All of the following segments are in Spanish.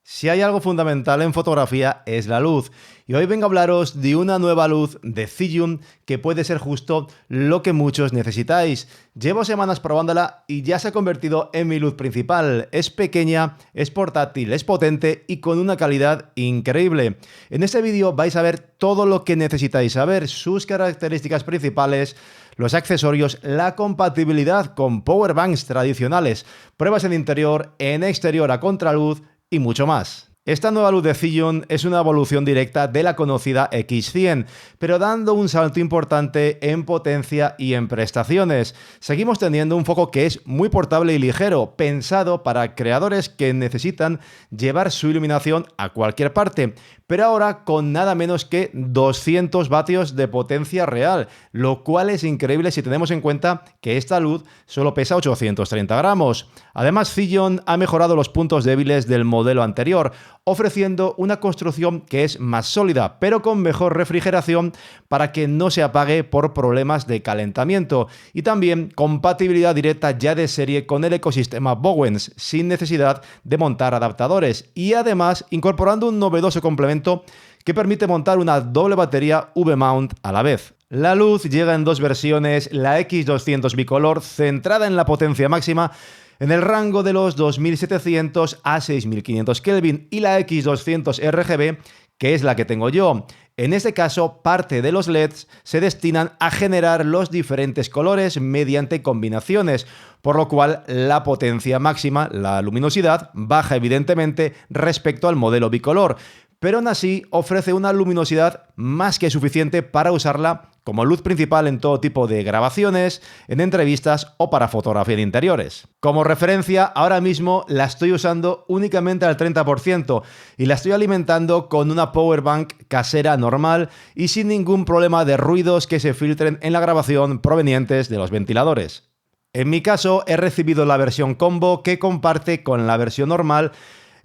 Si hay algo fundamental en fotografía es la luz, y hoy vengo a hablaros de una nueva luz de Zhiyun que puede ser justo lo que muchos necesitáis. Llevo semanas probándola y ya se ha convertido en mi luz principal. Es pequeña, es portátil, es potente y con una calidad increíble. En este vídeo vais a ver todo lo que necesitáis saber, sus características principales, los accesorios, la compatibilidad con powerbanks tradicionales, pruebas en interior, en exterior a contraluz y mucho más. Esta nueva luz de Zhiyun es una evolución directa de la conocida X100, pero dando un salto importante en potencia y en prestaciones. Seguimos teniendo un foco que es muy portable y ligero, pensado para creadores que necesitan llevar su iluminación a cualquier parte, pero ahora con nada menos que 200 vatios de potencia real, lo cual es increíble si tenemos en cuenta que esta luz solo pesa 830 gramos. Además, Zhiyun ha mejorado los puntos débiles del modelo anterior, ofreciendo una construcción que es más sólida, pero con mejor refrigeración para que no se apague por problemas de calentamiento, y también compatibilidad directa ya de serie con el ecosistema Bowens, sin necesidad de montar adaptadores, y además incorporando un novedoso complemento que permite montar una doble batería V-mount a la vez. La luz llega en dos versiones, la X200 bicolor centrada en la potencia máxima en el rango de los 2700 a 6500 Kelvin, y la X200 RGB, que es la que tengo yo. En este caso, parte de los LEDs se destinan a generar los diferentes colores mediante combinaciones, por lo cual la potencia máxima, la luminosidad, baja evidentemente respecto al modelo bicolor, pero aún así ofrece una luminosidad más que suficiente para usarla como luz principal en todo tipo de grabaciones, en entrevistas o para fotografía de interiores. Como referencia, ahora mismo la estoy usando únicamente al 30% y la estoy alimentando con una powerbank casera normal y sin ningún problema de ruidos que se filtren en la grabación provenientes de los ventiladores. En mi caso, he recibido la versión combo que comparte con la versión normal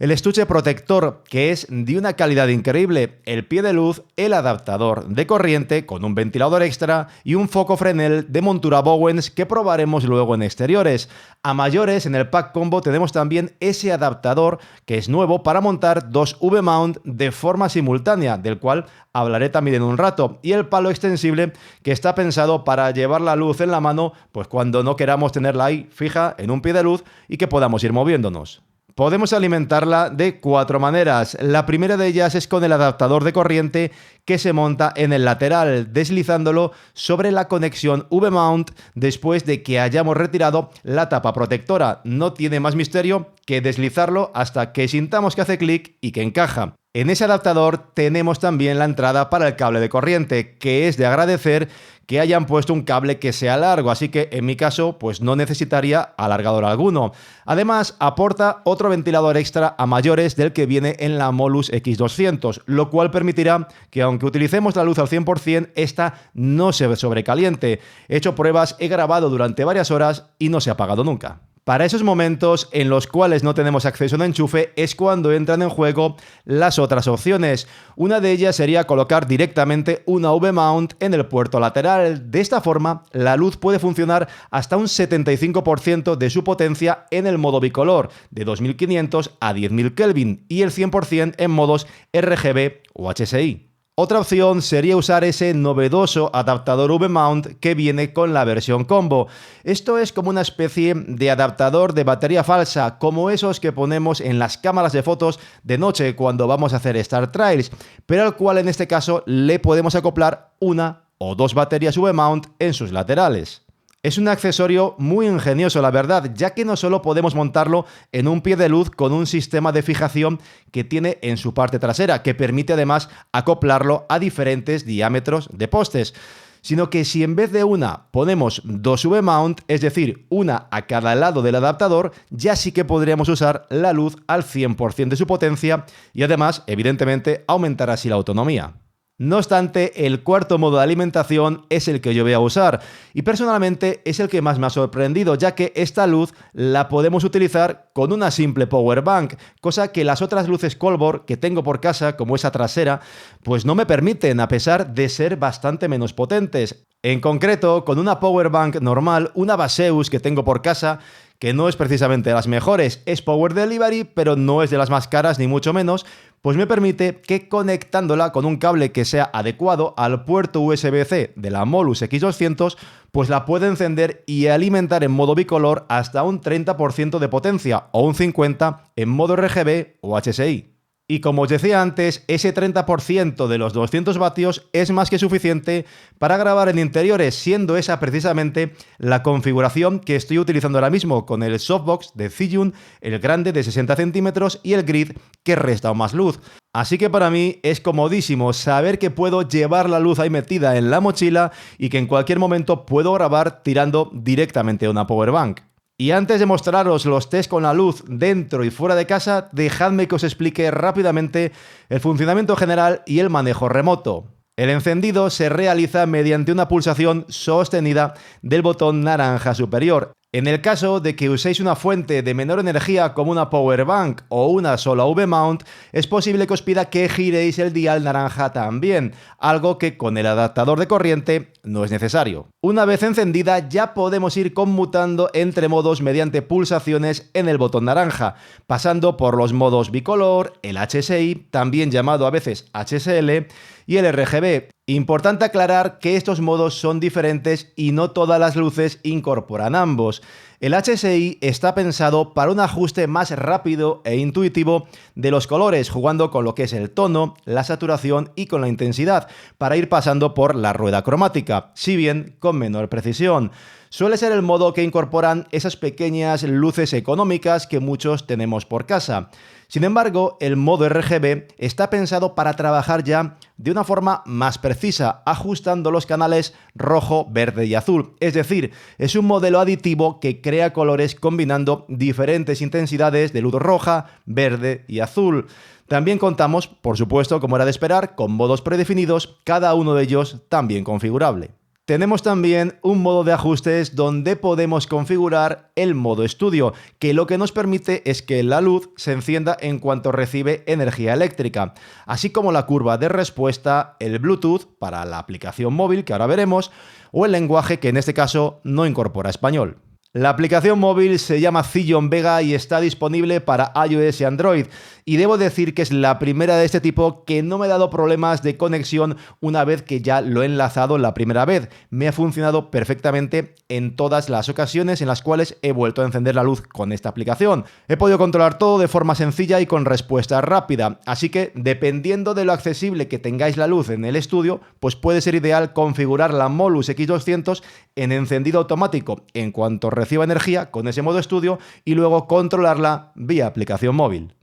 el estuche protector, que es de una calidad increíble, el pie de luz, el adaptador de corriente con un ventilador extra y un foco Fresnel de montura Bowens que probaremos luego en exteriores. A mayores, en el pack combo tenemos también ese adaptador que es nuevo para montar dos V-mount de forma simultánea, del cual hablaré también en un rato, y el palo extensible que está pensado para llevar la luz en la mano, pues cuando no queramos tenerla ahí fija en un pie de luz y que podamos ir moviéndonos. Podemos alimentarla de cuatro maneras. La primera de ellas es con el adaptador de corriente que se monta en el lateral, deslizándolo sobre la conexión V-mount después de que hayamos retirado la tapa protectora. No tiene más misterio que deslizarlo hasta que sintamos que hace clic y que encaja. En ese adaptador tenemos también la entrada para el cable de corriente, que es de agradecer que hayan puesto un cable que sea largo, así que en mi caso pues no necesitaría alargador alguno. Además, aporta otro ventilador extra a mayores del que viene en la Molus X200, lo cual permitirá que aunque utilicemos la luz al 100%, esta no se sobrecaliente. He hecho pruebas, he grabado durante varias horas y no se ha apagado nunca. Para esos momentos en los cuales no tenemos acceso a un enchufe es cuando entran en juego las otras opciones. Una de ellas sería colocar directamente una V-mount en el puerto lateral. De esta forma, la luz puede funcionar hasta un 75% de su potencia en el modo bicolor, de 2500 a 10.000 Kelvin, y el 100% en modos RGB o HSI. Otra opción sería usar ese novedoso adaptador V-mount que viene con la versión combo. Esto es como una especie de adaptador de batería falsa, como esos que ponemos en las cámaras de fotos de noche cuando vamos a hacer Star Trails, pero al cual en este caso le podemos acoplar una o dos baterías V-mount en sus laterales. Es un accesorio muy ingenioso, la verdad, ya que no solo podemos montarlo en un pie de luz con un sistema de fijación que tiene en su parte trasera, que permite además acoplarlo a diferentes diámetros de postes, sino que si en vez de una ponemos dos V-mount, es decir, una a cada lado del adaptador, ya sí que podríamos usar la luz al 100% de su potencia y además, evidentemente, aumentar así la autonomía. No obstante, el cuarto modo de alimentación es el que yo voy a usar y personalmente es el que más me ha sorprendido, ya que esta luz la podemos utilizar con una simple power bank, cosa que las otras luces Colbor que tengo por casa, como esa trasera, pues no me permiten, a pesar de ser bastante menos potentes. En concreto, con una power bank normal, una Baseus que tengo por casa, que no es precisamente de las mejores, es Power Delivery, pero no es de las más caras ni mucho menos, pues me permite que conectándola con un cable que sea adecuado al puerto USB-C de la Molus X200, pues la puede encender y alimentar en modo bicolor hasta un 30% de potencia o un 50% en modo RGB o HSI. Y como os decía antes, ese 30% de los 200 vatios es más que suficiente para grabar en interiores, siendo esa precisamente la configuración que estoy utilizando ahora mismo con el softbox de Zhiyun, el grande de 60 centímetros y el grid que resta aún más luz. Así que para mí es comodísimo saber que puedo llevar la luz ahí metida en la mochila y que en cualquier momento puedo grabar tirando directamente a una powerbank. Y antes de mostraros los test con la luz dentro y fuera de casa, dejadme que os explique rápidamente el funcionamiento general y el manejo remoto. El encendido se realiza mediante una pulsación sostenida del botón naranja superior. En el caso de que uséis una fuente de menor energía como una power bank o una sola V-mount, es posible que os pida que giréis el dial naranja también, algo que con el adaptador de corriente no es necesario. Una vez encendida ya podemos ir conmutando entre modos mediante pulsaciones en el botón naranja, pasando por los modos bicolor, el HSI, también llamado a veces HSL, y el RGB. Importante aclarar que estos modos son diferentes y no todas las luces incorporan ambos. El HSI está pensado para un ajuste más rápido e intuitivo de los colores, jugando con lo que es el tono, la saturación y con la intensidad, para ir pasando por la rueda cromática, si bien con menor precisión. Suele ser el modo que incorporan esas pequeñas luces económicas que muchos tenemos por casa. Sin embargo, el modo RGB está pensado para trabajar ya de una forma más precisa, ajustando los canales rojo, verde y azul. Es decir, es un modelo aditivo que crea colores combinando diferentes intensidades de luz roja, verde y azul. También contamos, por supuesto, como era de esperar, con modos predefinidos, cada uno de ellos también configurable. Tenemos también un modo de ajustes donde podemos configurar el modo estudio, que lo que nos permite es que la luz se encienda en cuanto recibe energía eléctrica, así como la curva de respuesta, el Bluetooth para la aplicación móvil, que ahora veremos, o el lenguaje, que en este caso no incorpora español. La aplicación móvil se llama Zhiyun Vega y está disponible para iOS y Android. Y debo decir que es la primera de este tipo que no me ha dado problemas de conexión una vez que ya lo he enlazado la primera vez. Me ha funcionado perfectamente en todas las ocasiones en las cuales he vuelto a encender la luz con esta aplicación. He podido controlar todo de forma sencilla y con respuesta rápida. Así que, dependiendo de lo accesible que tengáis la luz en el estudio, pues puede ser ideal configurar la Molus X200 en encendido automático en cuanto reciba energía con ese modo estudio y luego controlarla vía aplicación móvil.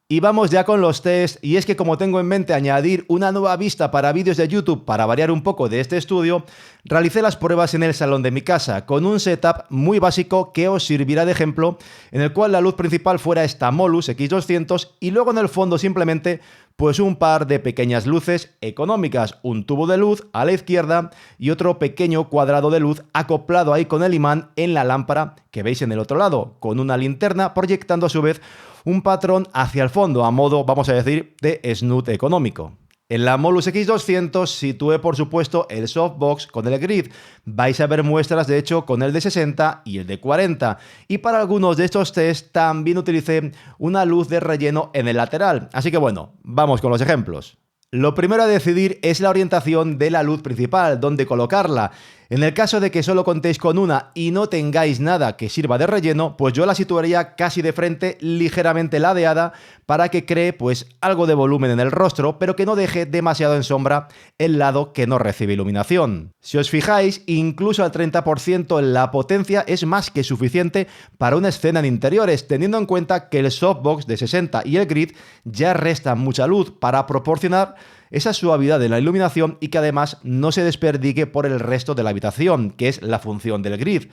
Y vamos ya con los tests, y es que como tengo en mente añadir una nueva vista para vídeos de YouTube para variar un poco de este estudio, realicé las pruebas en el salón de mi casa con un setup muy básico que os servirá de ejemplo, en el cual la luz principal fuera esta Molus X200 y luego en el fondo simplemente pues un par de pequeñas luces económicas, un tubo de luz a la izquierda y otro pequeño cuadrado de luz acoplado ahí con el imán en la lámpara que veis en el otro lado, con una linterna proyectando a su vez un patrón hacia el fondo, a modo, vamos a decir, de snoot económico. En la Molus X200 situé por supuesto el softbox con el grid. Vais a ver muestras de hecho con el de 60 y el de 40. Y para algunos de estos test también utilicé una luz de relleno en el lateral. Así que bueno, vamos con los ejemplos. Lo primero a decidir es la orientación de la luz principal, dónde colocarla. En el caso de que solo contéis con una y no tengáis nada que sirva de relleno, pues yo la situaría casi de frente, ligeramente ladeada, para que cree pues algo de volumen en el rostro, pero que no deje demasiado en sombra el lado que no recibe iluminación. Si os fijáis, incluso al 30% la potencia es más que suficiente para una escena en interiores, teniendo en cuenta que el softbox de 60 y el grid ya restan mucha luz para proporcionar esa suavidad de la iluminación y que además no se desperdigue por el resto de la habitación, que es la función del grid.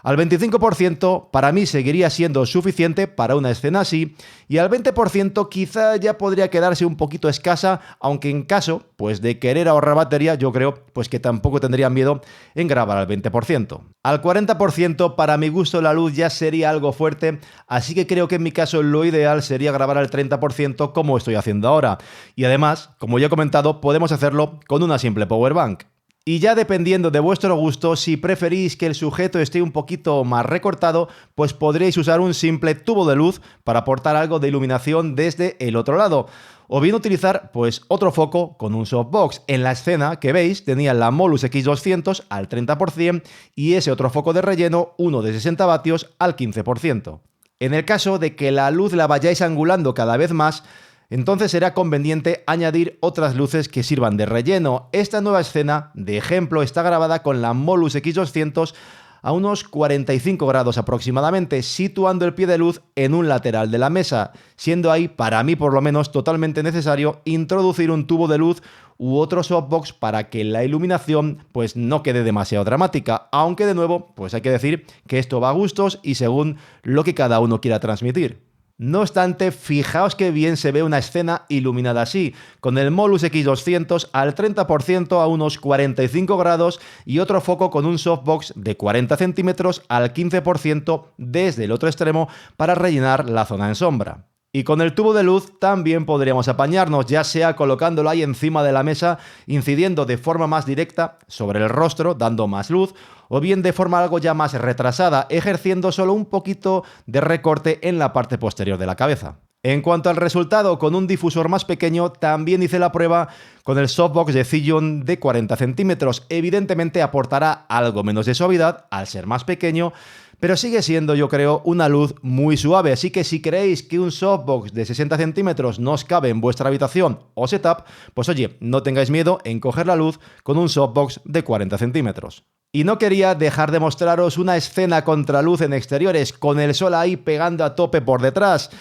Al 25% para mí seguiría siendo suficiente para una escena así, y al 20% quizá ya podría quedarse un poquito escasa, aunque en caso pues de querer ahorrar batería yo creo pues que tampoco tendría miedo en grabar al 20%. Al 40% para mi gusto la luz ya sería algo fuerte, así que creo que en mi caso lo ideal sería grabar al 30% como estoy haciendo ahora, y además, como ya he comentado, podemos hacerlo con una simple power bank. Y ya dependiendo de vuestro gusto, si preferís que el sujeto esté un poquito más recortado, pues podréis usar un simple tubo de luz para aportar algo de iluminación desde el otro lado. O bien utilizar pues otro foco con un softbox. En la escena que veis tenía la Molus X200 al 30% y ese otro foco de relleno, uno de 60 vatios, al 15%. En el caso de que la luz la vayáis angulando cada vez más, entonces será conveniente añadir otras luces que sirvan de relleno. Esta nueva escena, de ejemplo, está grabada con la Molus X200 a unos 45 grados aproximadamente, situando el pie de luz en un lateral de la mesa, siendo ahí, para mí por lo menos, totalmente necesario introducir un tubo de luz u otro softbox para que la iluminación pues no quede demasiado dramática, aunque de nuevo pues hay que decir que esto va a gustos y según lo que cada uno quiera transmitir. No obstante, fijaos que bien se ve una escena iluminada así, con el Molus X200 al 30% a unos 45 grados y otro foco con un softbox de 40 centímetros al 15% desde el otro extremo para rellenar la zona en sombra. Y con el tubo de luz también podríamos apañarnos, ya sea colocándolo ahí encima de la mesa, incidiendo de forma más directa sobre el rostro, dando más luz, o bien de forma algo ya más retrasada, ejerciendo solo un poquito de recorte en la parte posterior de la cabeza. En cuanto al resultado, con un difusor más pequeño, también hice la prueba con el softbox de Zhiyun de 40 centímetros. Evidentemente aportará algo menos de suavidad al ser más pequeño, pero sigue siendo, yo creo, una luz muy suave. Así que si creéis que un softbox de 60 centímetros no os cabe en vuestra habitación o setup, pues oye, no tengáis miedo en coger la luz con un softbox de 40 centímetros. Y no quería dejar de mostraros una escena contraluz en exteriores, con el sol ahí pegando a tope por detrás.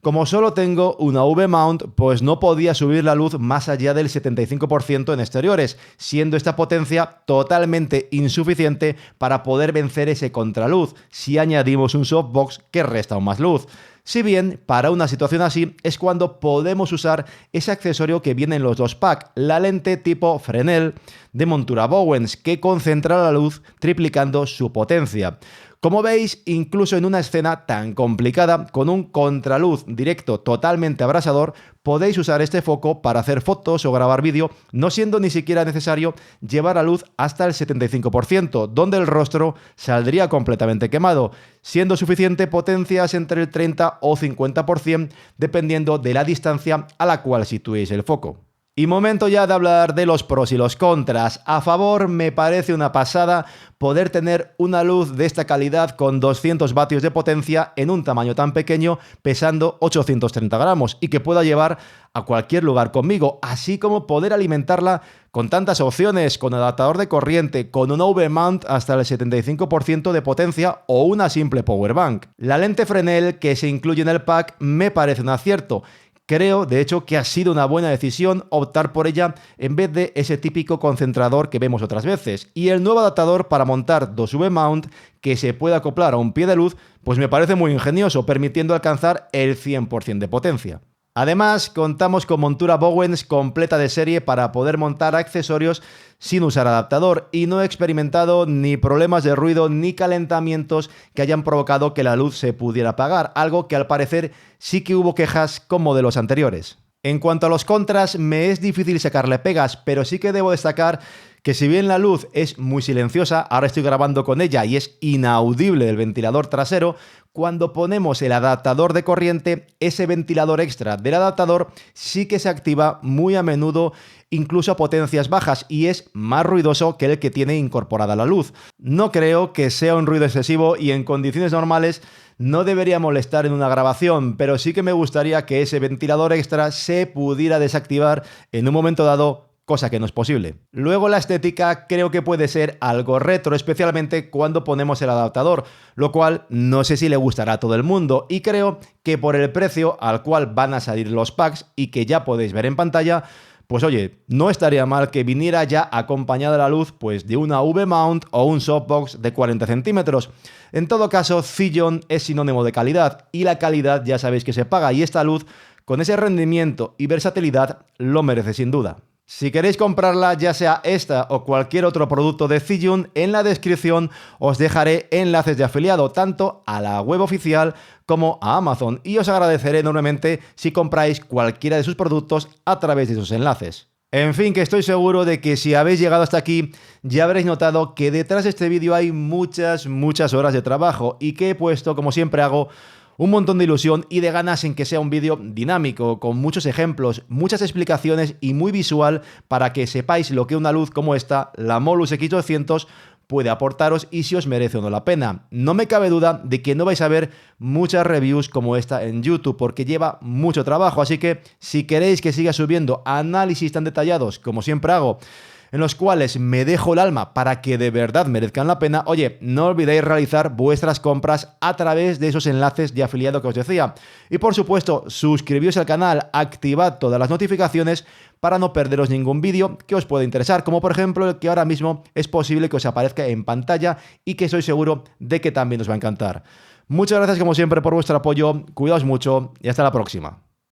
Como solo tengo una V-mount, pues no podía subir la luz más allá del 75% en exteriores, siendo esta potencia totalmente insuficiente para poder vencer ese contraluz, si añadimos un softbox que resta aún más luz. Si bien, para una situación así, es cuando podemos usar ese accesorio que viene en los dos packs, la lente tipo Fresnel de montura Bowens, que concentra la luz triplicando su potencia. Como veis, incluso en una escena tan complicada, con un contraluz directo totalmente abrasador, podéis usar este foco para hacer fotos o grabar vídeo, no siendo ni siquiera necesario llevar la luz hasta el 75%, donde el rostro saldría completamente quemado, siendo suficiente potencias entre el 30 o 50%, dependiendo de la distancia a la cual situéis el foco. Y momento ya de hablar de los pros y los contras. A favor, me parece una pasada poder tener una luz de esta calidad con 200 vatios de potencia en un tamaño tan pequeño, pesando 830 gramos y que pueda llevar a cualquier lugar conmigo, así como poder alimentarla con tantas opciones, con adaptador de corriente, con una V-mount hasta el 75% de potencia o una simple power bank. La lente Fresnel que se incluye en el pack me parece un acierto. Creo, de hecho, que ha sido una buena decisión optar por ella en vez de ese típico concentrador que vemos otras veces. Y el nuevo adaptador para montar dos V-mount que se puede acoplar a un pie de luz, pues me parece muy ingenioso, permitiendo alcanzar el 100% de potencia. Además, contamos con montura Bowens completa de serie para poder montar accesorios sin usar adaptador y no he experimentado ni problemas de ruido ni calentamientos que hayan provocado que la luz se pudiera apagar, algo que al parecer sí que hubo quejas con modelos anteriores. En cuanto a los contras, me es difícil sacarle pegas, pero sí que debo destacar que si bien la luz es muy silenciosa, ahora estoy grabando con ella y es inaudible el ventilador trasero, cuando ponemos el adaptador de corriente, ese ventilador extra del adaptador sí que se activa muy a menudo, incluso a potencias bajas, y es más ruidoso que el que tiene incorporada la luz. No creo que sea un ruido excesivo y en condiciones normales no debería molestar en una grabación, pero sí que me gustaría que ese ventilador extra se pudiera desactivar en un momento dado, cosa que no es posible. Luego la estética creo que puede ser algo retro, especialmente cuando ponemos el adaptador, lo cual no sé si le gustará a todo el mundo y creo que por el precio al cual van a salir los packs y que ya podéis ver en pantalla, pues oye, no estaría mal que viniera ya acompañada la luz pues de una V-mount o un softbox de 40 centímetros. En todo caso, Zillion es sinónimo de calidad y la calidad ya sabéis que se paga y esta luz con ese rendimiento y versatilidad lo merece sin duda. Si queréis comprarla, ya sea esta o cualquier otro producto de Zillion, en la descripción os dejaré enlaces de afiliado tanto a la web oficial como a Amazon y os agradeceré enormemente si compráis cualquiera de sus productos a través de esos enlaces. En fin, que estoy seguro de que si habéis llegado hasta aquí ya habréis notado que detrás de este vídeo hay muchas horas de trabajo y que he puesto, como siempre hago, un montón de ilusión y de ganas en que sea un vídeo dinámico, con muchos ejemplos, muchas explicaciones y muy visual para que sepáis lo que una luz como esta, la Molus X200, puede aportaros y si os merece o no la pena. No me cabe duda de que no vais a ver muchas reviews como esta en YouTube porque lleva mucho trabajo, así que si queréis que siga subiendo análisis tan detallados como siempre hago, en los cuales me dejo el alma para que de verdad merezcan la pena, oye, no olvidéis realizar vuestras compras a través de esos enlaces de afiliado que os decía. Y por supuesto, suscribiros al canal, activad todas las notificaciones para no perderos ningún vídeo que os pueda interesar, como por ejemplo el que ahora mismo es posible que os aparezca en pantalla y que estoy seguro de que también os va a encantar. Muchas gracias como siempre por vuestro apoyo, cuidaos mucho y hasta la próxima.